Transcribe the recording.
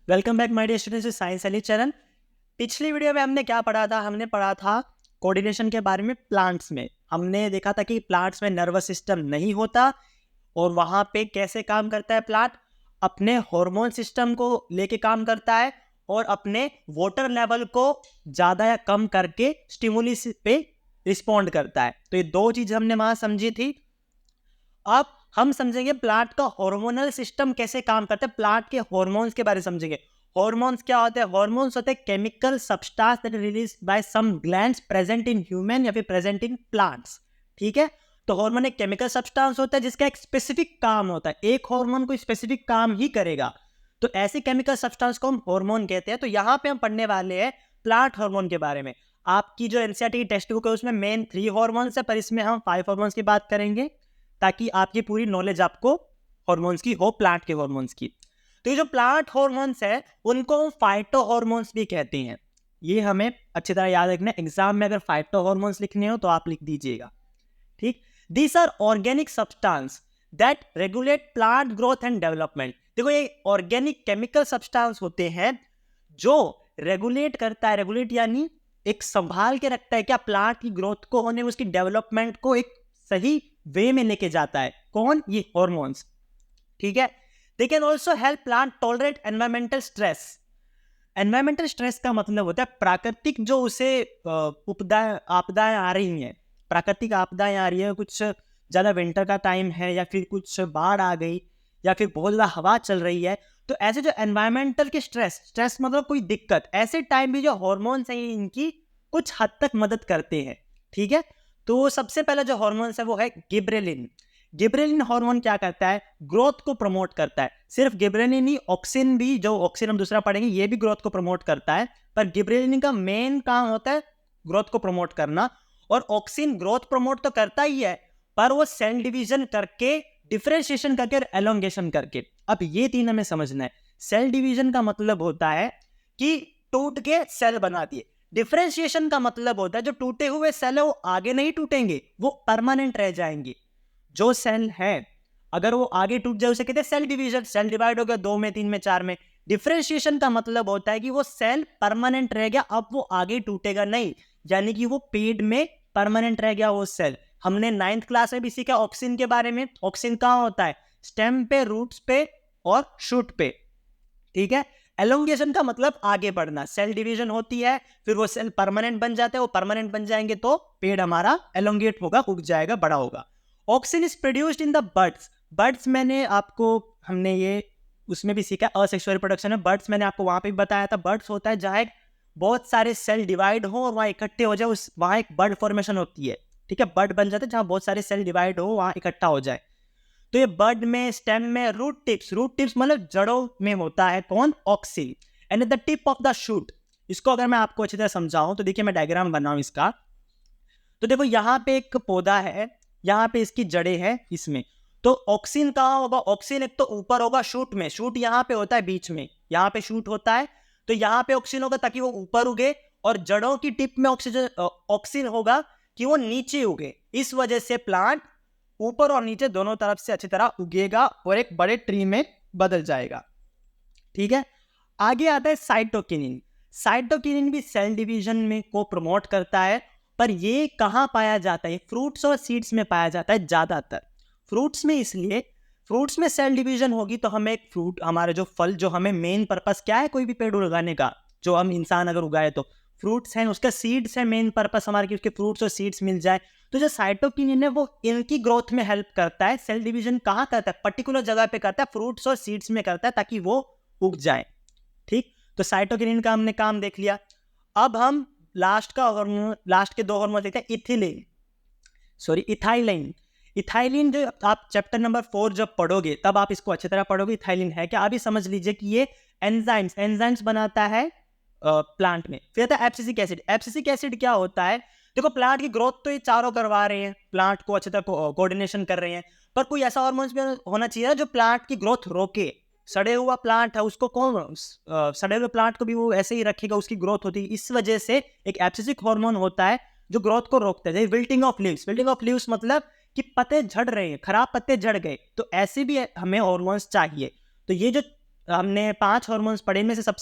Welcome back my dear students, science Ali Charan. पिछली video में हमने क्या पढ़ा था? हमने पढ़ा था कोऑर्डिनेशन के बारे में। प्लांट्स में हमने देखा था कि प्लांट्स में नर्वस सिस्टम नहीं होता और वहाँ पे कैसे काम करता है प्लांट, अपने हार्मोन सिस्टम को लेके काम करता है और अपने वाटर लेवल को ज़्यादा या कम करके स्टिमुली पे रिस्पॉन्ड करता है। तो ये दो चीज़ हमने वहाँ समझी थी। अब हम समझेंगे प्लांट का हार्मोनल सिस्टम कैसे काम करता है, प्लांट के हार्मोन्स के बारे में समझेंगे। हार्मोन्स क्या होते हैं? हार्मोन्स होते हैं chemical substance that release by some glands present in human या फिर प्रेजेंट इन प्लांट्स। ठीक है, तो हार्मोन एक केमिकल सब्सटेंस होता है जिसका एक स्पेसिफिक काम होता है। एक हार्मोन कोई स्पेसिफिक काम ही करेगा, तो ऐसे केमिकल सब्सटेंस को हम हार्मोन कहते हैं। तो यहाँ पे हम पढ़ने वाले हैं प्लांट हार्मोन के बारे में। आपकी जो एनसीईआरटी टेक्स्ट बुक है उसमें मेन 3 हार्मोन्स है, पर इसमें हम 5 हार्मोन्स की बात करेंगे ताकि आपकी पूरी नॉलेज आपको हार्मोन्स की हो, प्लांट के हार्मोन्स की। तो ये जो प्लांट हार्मोन्स है उनको हम फाइटो हार्मोन्स भी कहते हैं। ये हमें अच्छी तरह याद रखना है। एग्जाम में अगर फाइटो हार्मोन्स लिखने हो तो आप लिख दीजिएगा। ठीक, these are organic substance that regulate plant growth and development. देखो, ये ऑर्गेनिक केमिकल सब्सटेंस होते हैं जो रेगुलेट करता है। रेगुलेट यानी एक संभाल के रखता है क्या प्लांट की ग्रोथ को, होने उसकी डेवलपमेंट को एक सही वे में लेके जाता है। कौन? ये हार्मोन्स। ठीक है, they can also help plant tolerate environmental stress. Environmental stress का मतलब होता है प्राकृतिक जो उसे आपदाएं आ रही हैं, प्राकृतिक आपदाएं आ रही है, कुछ ज्यादा विंटर का टाइम है या फिर कुछ बाढ़ आ गई या फिर बहुत ज्यादा हवा चल रही है, तो ऐसे जो एनवायरमेंटल के स्ट्रेस मतलब कोई दिक्कत, ऐसे टाइम भी जो हॉर्मोन्स हैं इनकी कुछ हद तक मदद करते हैं। ठीक है, तो सबसे पहला जो हार्मोन्स है वो है गिबरेलिन। गिबरेलिन हार्मोन क्या करता है? ग्रोथ को प्रमोट करता है। सिर्फ गिबरेलिन ही, ऑक्सिन भी, जो ऑक्सिन हम दूसरा पढ़ेंगे, ये भी ग्रोथ को प्रमोट करता है, पर गिबरेलिन का मेन काम होता है ग्रोथ को प्रमोट करना। और ऑक्सिन ग्रोथ प्रमोट तो करता ही है, पर वो सेल डिवीजन करके, डिफरेंशिएशन करके और एलोंगेशन करके। अब ये तीन हमें समझना है। सेल डिवीजन का मतलब होता है कि टूट के सेल बना दिए। डिफरेंशिएशन का मतलब होता है जो टूटे हुए सेल है वो आगे नहीं टूटेंगे, वो परमानेंट रह जाएंगे। जो सेल है अगर वो आगे टूट जाए उसे कहते हैं सेल डिवीजन। सेल डिवाइड हो गया 2 में, 3 में, 4 में। डिफरेंशिएशन का मतलब होता है कि वो सेल परमानेंट रह गया, अब वो आगे टूटेगा नहीं, यानी कि वो पेड़ में परमानेंट रह गया वो सेल। हमने 9th क्लास में भी सीखा ऑक्सिन के बारे में। ऑक्सिन कहाँ होता है? स्टेम पे, रूट्स पे और शूट पे। ठीक है, एलोंगेशन का मतलब आगे बढ़ना। सेल डिवीजन होती है, फिर वो सेल परमानेंट बन जाते हैं। वो परमानेंट बन जाएंगे तो पेड़ हमारा एलोंगेट होगा, उग जाएगा, बड़ा होगा। Auxin is produced in the birds. Birds मैंने आपको, हमने ये उसमें भी सीखा असेक्सुअल रिप्रोडक्शन में। बर्ड्स मैंने आपको वहां पे भी बताया था। बर्ड्स होता है जहां बहुत सारे सेल डिवाइड हो और वहां इकट्ठे हो जाए, उस वहां एक बर्ड फॉर्मेशन होती है। ठीक है, बर्ड बन जाता है जहां बहुत सारे सेल डिवाइड हो, वहां इकट्ठा हो जाए। तो ये बर्ड में, स्टेम में, रूट टिप्स मतलब जड़ों में होता है कौन? Auxin. And the tip of the shoot, इसको अगर मैं आपको अच्छी तरह समझाऊं तो देखिए, मैं डायग्राम बनाऊं इसका। तो देखो, यहाँ पे एक पौधा है, यहाँ पे इसकी जड़ें हैं इसमें। तो ऑक्सिन कहाँ होगा? ऑक्सिन एक तो ऊपर होगा शूट में। शूट यहाँ पे होता है बीच में, यहाँ पे शूट होता है, तो यहाँ पे ऑक्सिन होगा ताकि वो ऊपर उगे, और जड़ों की टिप में ऑक्सिन होगा कि वो नीचे उगे। इस वजह से प्लांट ऊपर और नीचे दोनों तरफ से अच्छी तरह उगेगा और एक बड़े ट्री में बदल जाएगा। ठीक है, आगे आता है साइटोकिनिन। साइटोकिनिन भी सेल डिवीजन में को प्रमोट करता है, पर ये कहाँ पाया जाता है? फ्रूट्स और सीड्स में पाया जाता है ज्यादातर। फ्रूट्स में इसलिए, फ्रूट्स में सेल डिवीजन होगी तो हमें एक फ्रूट, हमारे जो फल, जो हमें मेन पर्पस क्या है कोई भी पेड़ उगाने का, जो हम इंसान अगर उगाए तो फ्रूट्स हैं, उसका सीड्स है मेन पर्पस हमारे, कि उसके फ्रूट्स और सीड्स मिल जाए। तो जो साइटोकिनिन है वो इनकी ग्रोथ में हेल्प करता है। सेल डिवीजन कहाँ करता है? पर्टिकुलर जगह पे करता है, फ्रूट्स और सीड्स में करता है, ताकि वो उग जाए। ठीक, तो साइटोकिनिन का हमने काम देख लिया। अब हम लास्ट के 2 हार्मोन देखते हैं, इथाइलिन। इथाइलिन जो आप चैप्टर नंबर 4 जब पढ़ोगे तब आप इसको अच्छी तरह पढ़ोगे। इथाइलिन है क्या? अभी समझ लीजिए कि ये एंजाइम्स बनाता है प्लांट में। फिर आता है एब्सिसिक एसिड। एब्सिसिक एसिड क्या होता है? देखो, प्लांट की ग्रोथ तो ये चारों करवा रहे हैं, प्लांट को अच्छी तरह कोऑर्डिनेशन कर रहे हैं, पर कोई ऐसा हार्मोन्स भी होना चाहिए जो प्लांट की ग्रोथ रोके। सड़े हुआ प्लांट है, उसको कौन सड़े हुए प्लांट को भी वो ऐसे ही रखेगा, उसकी ग्रोथ होती है। इस वजह से एक एब्सिसिक हार्मोन होता है जो ग्रोथ को रोकता है। Wilting of leaves. Wilting of leaves मतलब कि पत्ते झड़ रहे हैं, खराब पत्ते झड़ गए, तो ऐसे भी हमें हार्मोन्स चाहिए। तो ये जो हमने 5 हार्मोन्स पढ़े, इनमें से सबसे